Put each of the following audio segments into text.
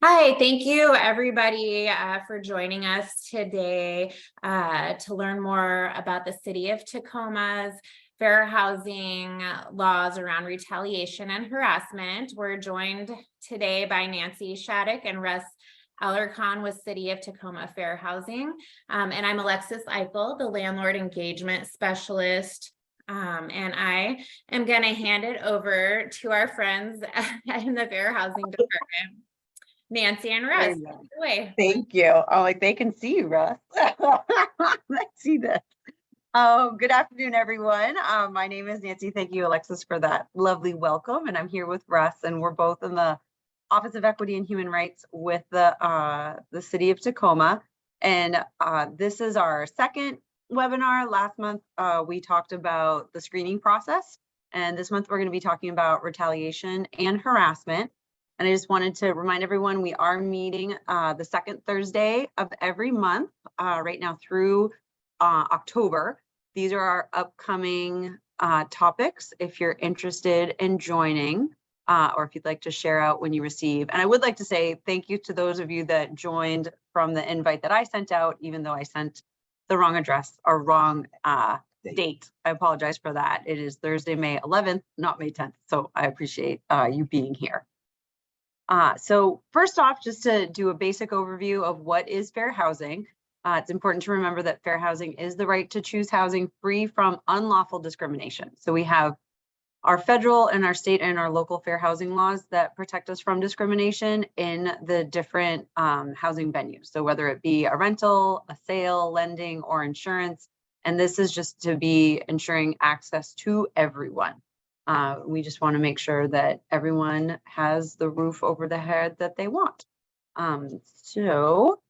Hi, thank you everybody for joining us today to learn more about the City of Tacoma's fair housing laws around retaliation and harassment. We're joined today by Nancy Shattuck and Russ Alarcon with City of Tacoma Fair Housing. And I'm Alexis Eykel, the Landlord Engagement Specialist. And I am going to hand it over to our friends in the Fair Housing Department. Nancy and Russ, away. Thank you. Oh, like they can see you, Russ. I see this. Good afternoon, everyone. My name is Nancy. Thank you, Alexis, for that lovely welcome. And I'm here with Russ, and we're both in the Office of Equity and Human Rights with the City of Tacoma. And this is our second webinar. Last month, we talked about the screening process. And this month, we're going to be talking about retaliation and harassment. And I just wanted to remind everyone, we are meeting the second Thursday of every month right now through October. These are our upcoming topics if you're interested in joining or if you'd like to share out when you receive. And I would like to say thank you to those of you that joined from the invite that I sent out, even though I sent the wrong address or wrong date. I apologize for that. It is Thursday, May 11th, not May 10th. So I appreciate you being here. So first off, just to do a basic overview of what is fair housing, it's important to remember that fair housing is the right to choose housing free from unlawful discrimination. So we have our federal and our state and our local fair housing laws that protect us from discrimination in the different housing venues. So whether it be a rental, a sale, lending, or insurance, and this is just to be ensuring access to everyone. We just want to make sure that everyone has the roof over the head that they want. So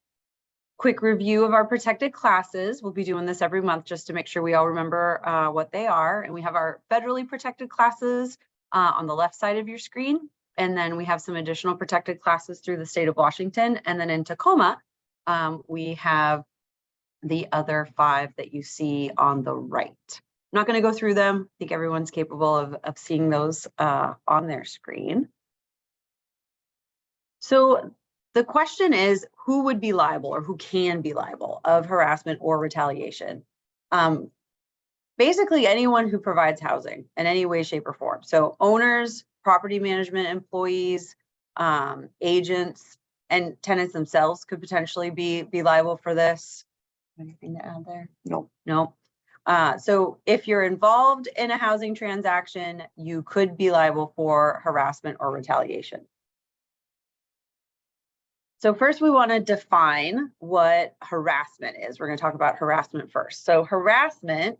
quick review of our protected classes. We'll be doing this every month just to make sure we all remember what they are. And we have our federally protected classes on the left side of your screen. And then we have some additional protected classes through the state of Washington. And then in Tacoma, we have the other 5 that you see on the right. I'm not going to go through them. I think everyone's capable of seeing those on their screen. So the question is, who would be liable or who can be liable of harassment or retaliation? Basically, anyone who provides housing in any way, shape, or form. So owners, property management employees, agents, and tenants themselves could potentially be liable for this. Anything to add there? No. No. So if you're involved in a housing transaction, you could be liable for harassment or retaliation. So first we want to define what harassment is. We're going to talk about harassment first. So harassment,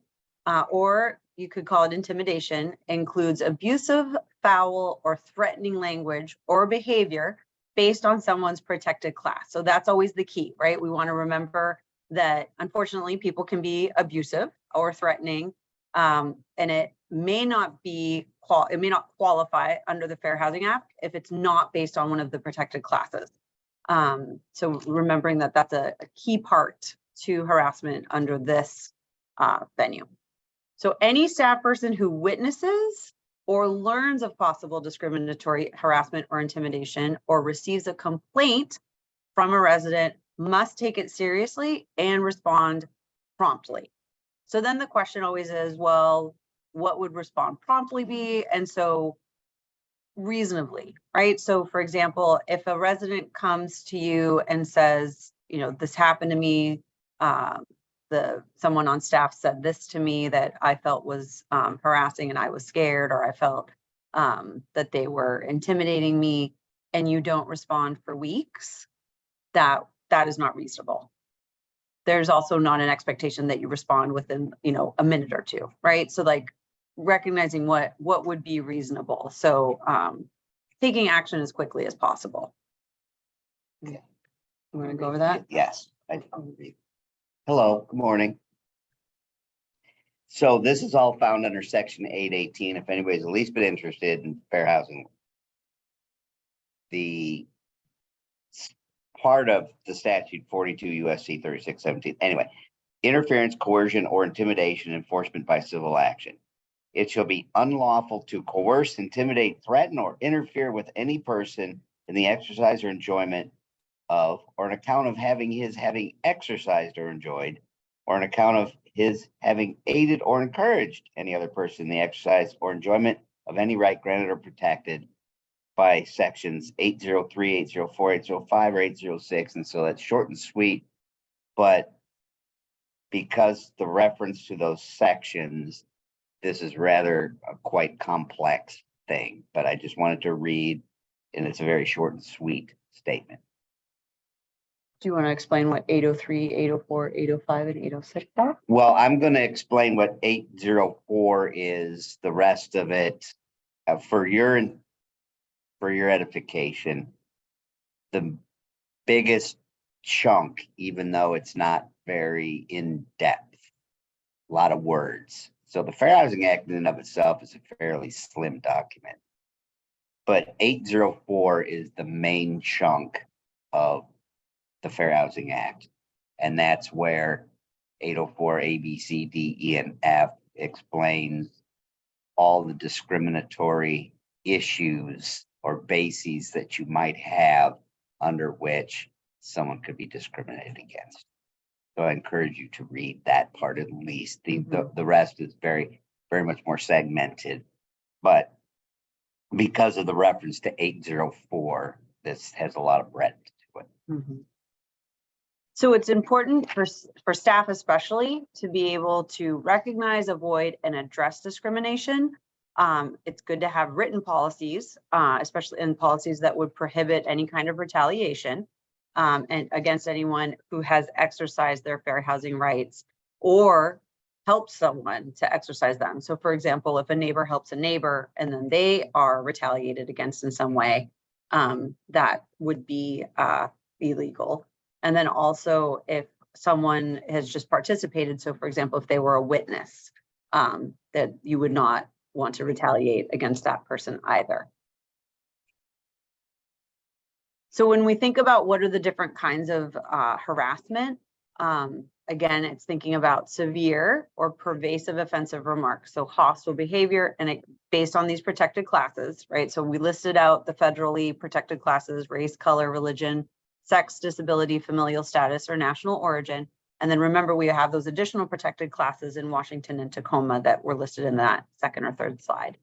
or you could call it intimidation, includes abusive, foul, or threatening language or behavior based on someone's protected class. So that's always the key, right? We want to remember that unfortunately people can be abusive or threatening, and it may not qualify under the Fair Housing Act if it's not based on one of the protected classes. So remembering that that's a key part to harassment under this venue. So any staff person who witnesses or learns of possible discriminatory harassment or intimidation or receives a complaint from a resident must take it seriously and respond promptly. So then the question always is, well, what would respond promptly be? And so reasonably, right? So for example, if a resident comes to you and says, you know, this happened to me, someone on staff said this to me that I felt was harassing and I was scared, or I felt that they were intimidating me, and you don't respond for weeks, that is not reasonable. There's also not an expectation that you respond within, you know, a minute or two, right? So like recognizing what would be reasonable. So taking action as quickly as possible. Yeah. You want to go over that? Yes. Hello, good morning. So this is all found under section 818 if anybody's the least bit interested in fair housing. The part of the statute 42 USC 3617. Anyway, interference, coercion, or intimidation enforcement by civil action. It shall be unlawful to coerce, intimidate, threaten, or interfere with any person in the exercise or enjoyment of, or an account of having exercised or enjoyed, or an account of his having aided or encouraged any other person in the exercise or enjoyment of any right granted or protected by sections 803, 804, 805, or 806. And so that's short and sweet, but because the reference to those sections, this is rather a quite complex thing, but I just wanted to read, and it's a very short and sweet statement. Do you want to explain what 803, 804, 805, and 806 are? Well, I'm going to explain what 804 is, the rest of it, for your edification. The biggest chunk, even though it's not very in-depth, a lot of words. So the Fair Housing Act in and of itself is a fairly slim document. But 804 is the main chunk of the Fair Housing Act. And that's where 804 A, B, C, D, E, and F explains all the discriminatory issues or bases that you might have under which someone could be discriminated against. So I encourage you to read that part at least. The rest is very, very much more segmented. But because of the reference to 804, this has a lot of breadth to it. So it's important for staff especially to be able to recognize, avoid, and address discrimination. It's good to have written policies, especially in policies that would prohibit any kind of retaliation and against anyone who has exercised their fair housing rights or helps someone to exercise them. So for example, if a neighbor helps a neighbor and then they are retaliated against in some way, that would be illegal. And then also if someone has just participated, so for example, if they were a witness, that you would not want to retaliate against that person either. So when we think about what are the different kinds of harassment, again, it's thinking about severe or pervasive offensive remarks. So hostile behavior and based on these protected classes, right? So we listed out the federally protected classes: race, color, religion, sex, disability, familial status, or national origin. And then remember, we have those additional protected classes in Washington and Tacoma that were listed in that second or third slide.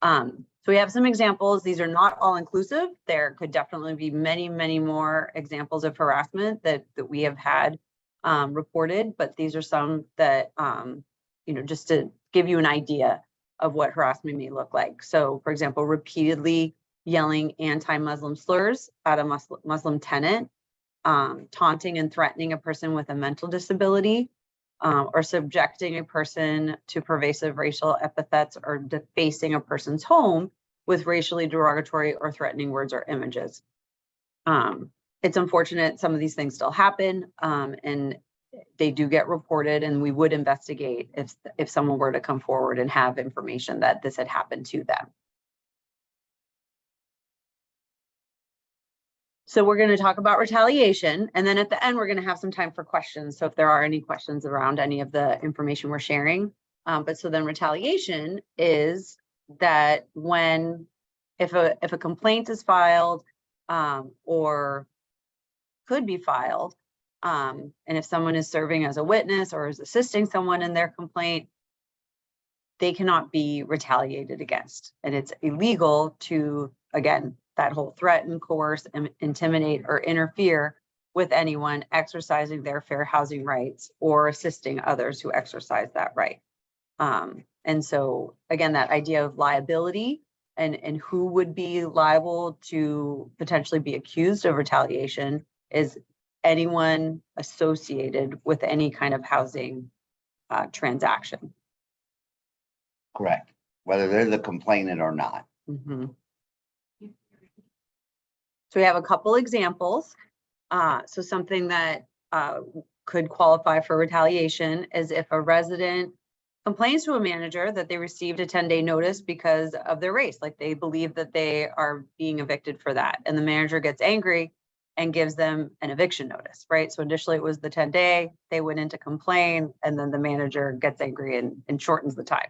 So we have some examples. These are not all inclusive. There could definitely be many, many more examples of harassment that we have had reported, but these are some that, just to give you an idea of what harassment may look like. So for example, repeatedly yelling anti-Muslim slurs at a Muslim tenant, taunting and threatening a person with a mental disability, or subjecting a person to pervasive racial epithets or defacing a person's home with racially derogatory or threatening words or images. It's unfortunate some of these things still happen, and they do get reported, and we would investigate if someone were to come forward and have information that this had happened to them. So we're going to talk about retaliation, and then at the end, we're going to have some time for questions. So if there are any questions around any of the information we're sharing. But so then retaliation is that if a complaint is filed or could be filed, and if someone is serving as a witness or is assisting someone in their complaint, they cannot be retaliated against. And it's illegal to, again, that whole threaten, coerce, intimidate, or interfere with anyone exercising their fair housing rights or assisting others who exercise that right. And so again, that idea of liability and who would be liable to potentially be accused of retaliation is anyone associated with any kind of housing transaction. Correct. Whether they're the complainant or not. So we have a couple examples. So something that could qualify for retaliation is if a resident complains to a manager that they received a 10-day notice because of their race, like they believe that they are being evicted for that. And the manager gets angry and gives them an eviction notice, right? So initially it was the 10-day, they went in to complain, and then the manager gets angry and shortens the time.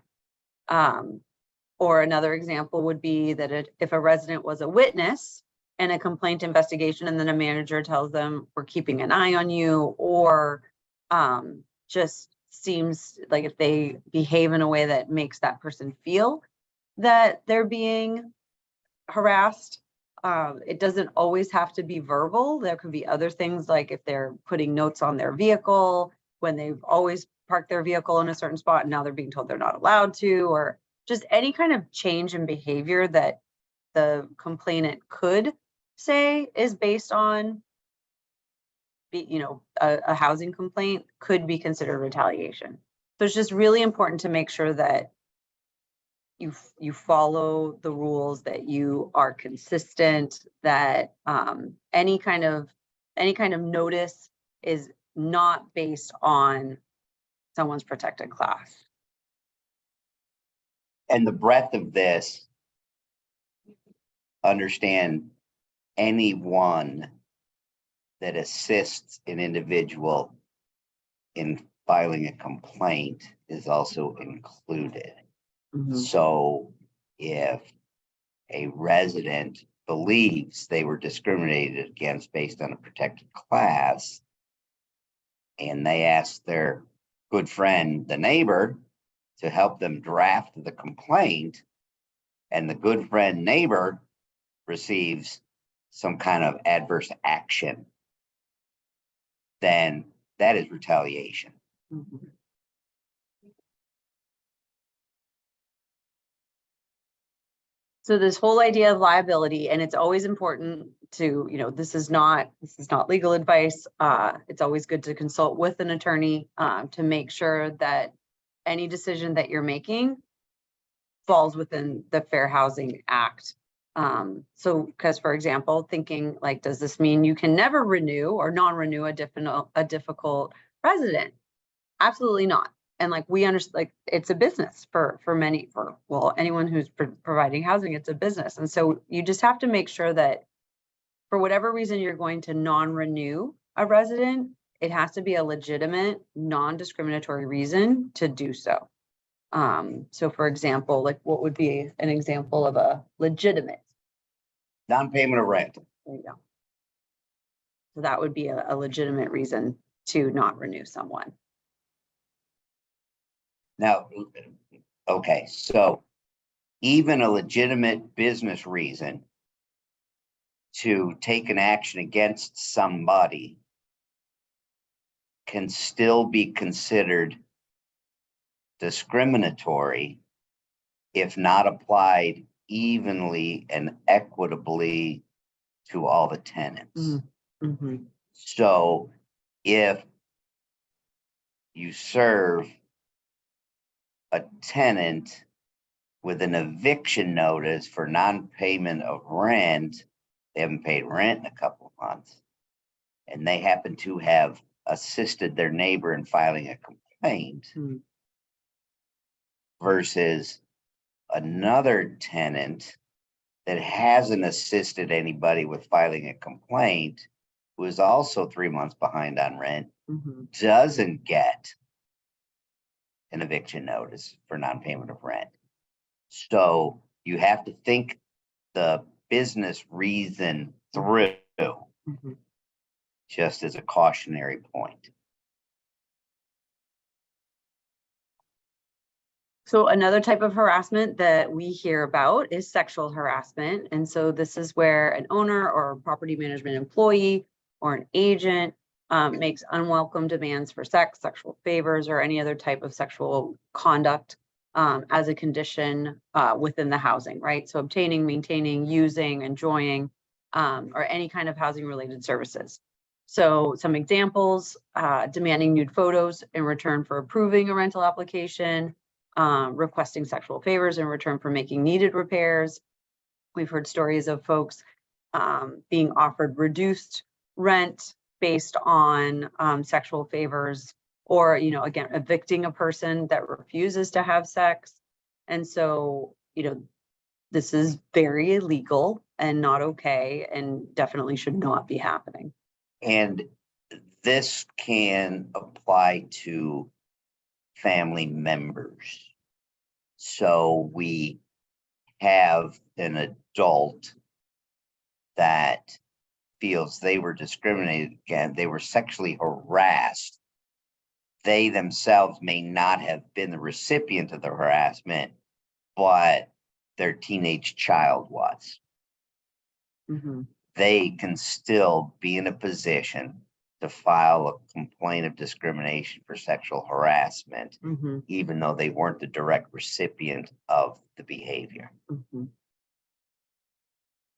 Or another example would be that if a resident was a witness and a complaint investigation, and then a manager tells them, we're keeping an eye on you, or just seems like if they behave in a way that makes that person feel that they're being harassed. It doesn't always have to be verbal. There could be other things, like if they're putting notes on their vehicle when they've always parked their vehicle in a certain spot and now they're being told they're not allowed to, or just any kind of change in behavior that the complainant could say is based on, a housing complaint could be considered retaliation. So it's just really important to make sure that you follow the rules, that you are consistent, that any kind of notice is not based on someone's protected class. And the breadth of this, understand anyone that assists an individual in filing a complaint is also included. So if a resident believes they were discriminated against based on a protected class, and they ask their good friend, the neighbor, to help them draft the complaint, and the good friend neighbor receives some kind of adverse action, then that is retaliation. So this whole idea of liability, and it's always important to, this is not legal advice. It's always good to consult with an attorney to make sure that any decision that you're making falls within the Fair Housing Act. So, because for example, thinking like, does this mean you can never renew or non-renew a difficult resident? Absolutely not. And like we understand, like it's a business for anyone who's providing housing, it's a business. And so you just have to make sure that for whatever reason you're going to non-renew a resident, it has to be a legitimate, non-discriminatory reason to do so. So for example, like what would be an example of a legitimate? Non-payment of rent. There you go. So that would be a legitimate reason to not renew someone. Now, okay, so even a legitimate business reason to take an action against somebody can still be considered discriminatory if not applied evenly and equitably to all the tenants. So if you serve a tenant with an eviction notice for non-payment of rent, they haven't paid rent in a couple of months, and they happen to have assisted their neighbor in filing a complaint, versus another tenant that hasn't assisted anybody with filing a complaint, who is also 3 months behind on rent, doesn't get an eviction notice for non-payment of rent. So you have to think the business reason through, just as a cautionary point. So another type of harassment that we hear about is sexual harassment. And so this is where an owner or a property management employee or an agent makes unwelcome demands for sex, sexual favors, or any other type of sexual conduct as a condition within the housing, right? So obtaining, maintaining, using, enjoying, or any kind of housing related services. So some examples, demanding nude photos in return for approving a rental application, requesting sexual favors in return for making needed repairs. We've heard stories of folks being offered reduced rent based on sexual favors, or, again, evicting a person that refuses to have sex. And so, this is very illegal and not okay, and definitely should not be happening. And this can apply to family members. So we have an adult that feels they were discriminated against, they were sexually harassed, they themselves may not have been the recipient of the harassment, but their teenage child was. Mhm. They can still be in a position to file a complaint of discrimination for sexual harassment, Mhm. even though they weren't the direct recipient of the behavior. Mhm.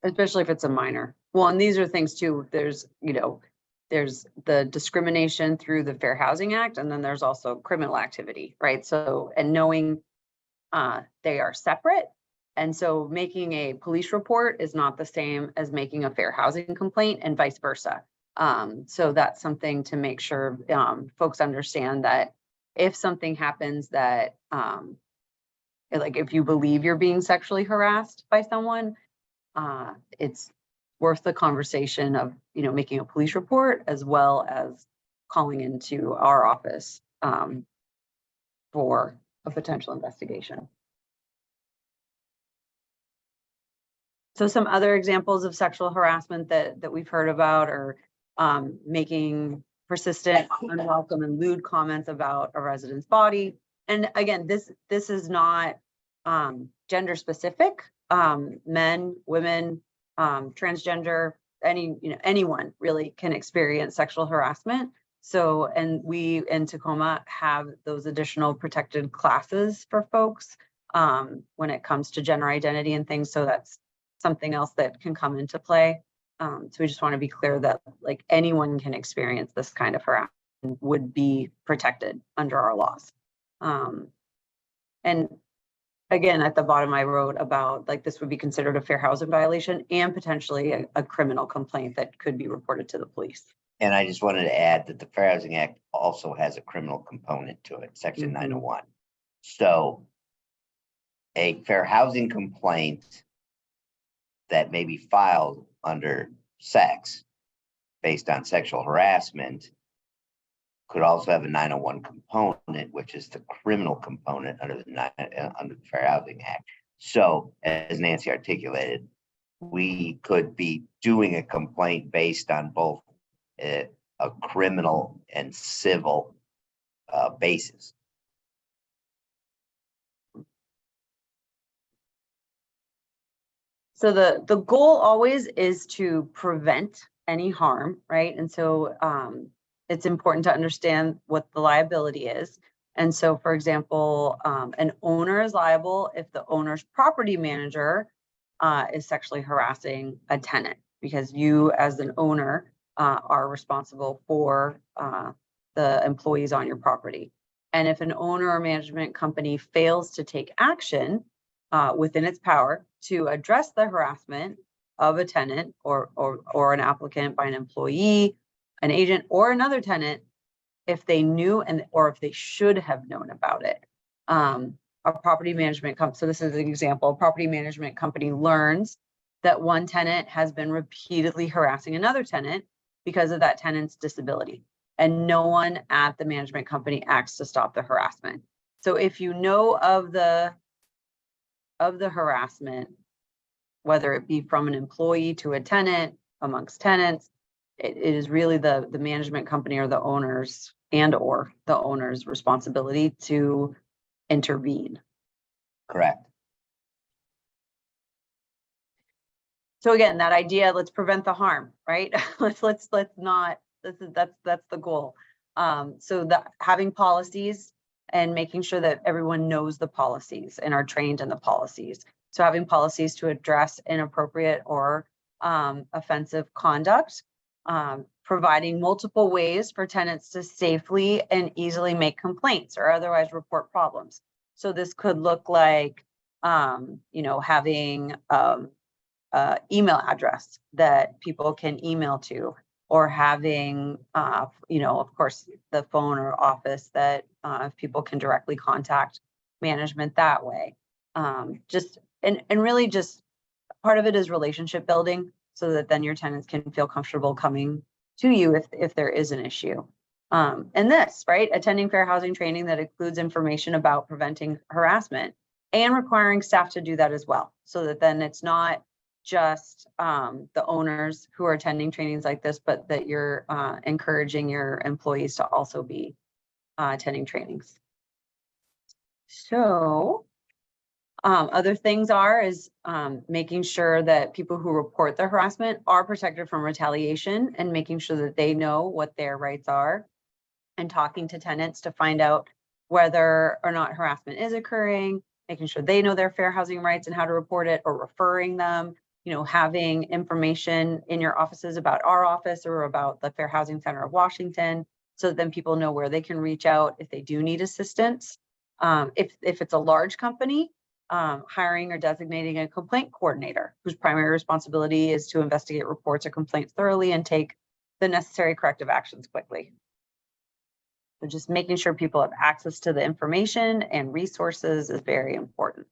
Especially if it's a minor. Well, and these are things too, there's, there's the discrimination through the Fair Housing Act, and then there's also criminal activity, right? So, and knowing they are separate. And so making a police report is not the same as making a fair housing complaint, and vice versa. So that's something to make sure folks understand, that if something happens that, like if you believe you're being sexually harassed by someone, it's worth the conversation of, making a police report as well as calling into our office for a potential investigation. So some other examples of sexual harassment that we've heard about are making persistent, unwelcome, and lewd comments about a resident's body. And again, this is not gender specific. Men, women, transgender, anyone really can experience sexual harassment. So, and we in Tacoma have those additional protected classes for folks when it comes to gender identity and things. So that's something else that can come into play. So we just want to be clear that like anyone can experience this kind of harassment, would be protected under our laws. And again, at the bottom, I wrote about like this would be considered a fair housing violation and potentially a criminal complaint that could be reported to the police. And I just wanted to add that the Fair Housing Act also has a criminal component to it, Section 901. So a fair housing complaint that may be filed under sex based on sexual harassment could also have a 901 component, which is the criminal component under the Fair Housing Act. So as Nancy articulated, we could be doing a complaint based on both a criminal and civil basis. So the goal always is to prevent any harm, right? And so it's important to understand what the liability is. And so, for example, an owner is liable if the owner's property manager is sexually harassing a tenant, because you as an owner are responsible for the employees on your property. And if an owner or management company fails to take action within its power to address the harassment of a tenant or an applicant by an employee, an agent, or another tenant, if they knew or if they should have known about it. A property management company, so this is an example, a property management company learns that one tenant has been repeatedly harassing another tenant because of that tenant's disability, and no one at the management company acts to stop the harassment. So if you know of the harassment, whether it be from an employee to a tenant, amongst tenants, it is really the management company or the owner's or the owner's responsibility to intervene. Correct. So again, that idea, let's prevent the harm, right? let's not, that's the goal. So that having policies and making sure that everyone knows the policies and are trained in the policies. So having policies to address inappropriate or offensive conduct, providing multiple ways for tenants to safely and easily make complaints or otherwise report problems. So this could look like, having email address that people can email to, or having, of course, the phone or office that people can directly contact management that way. And really just part of it is relationship building, so that then your tenants can feel comfortable coming to you if there is an issue. And this, right, attending fair housing training that includes information about preventing harassment and requiring staff to do that as well, so that then it's not just the owners who are attending trainings like this, but that you're encouraging your employees to also be attending trainings. So other things is making sure that people who report the harassment are protected from retaliation and making sure that they know what their rights are, and talking to tenants to find out whether or not harassment is occurring, making sure they know their fair housing rights and how to report it, or referring them, having information in your offices about our office or about the Fair Housing Center of Washington, so that then people know where they can reach out if they do need assistance. If it's a large company, hiring or designating a complaint coordinator whose primary responsibility is to investigate reports or complaints thoroughly and take the necessary corrective actions quickly. So just making sure people have access to the information and resources is very important.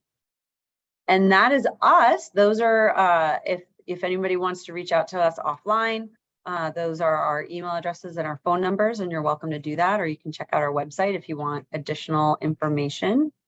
And that is us. Those are, if anybody wants to reach out to us offline, those are our email addresses and our phone numbers, and you're welcome to do that, or you can check out our website if you want additional information.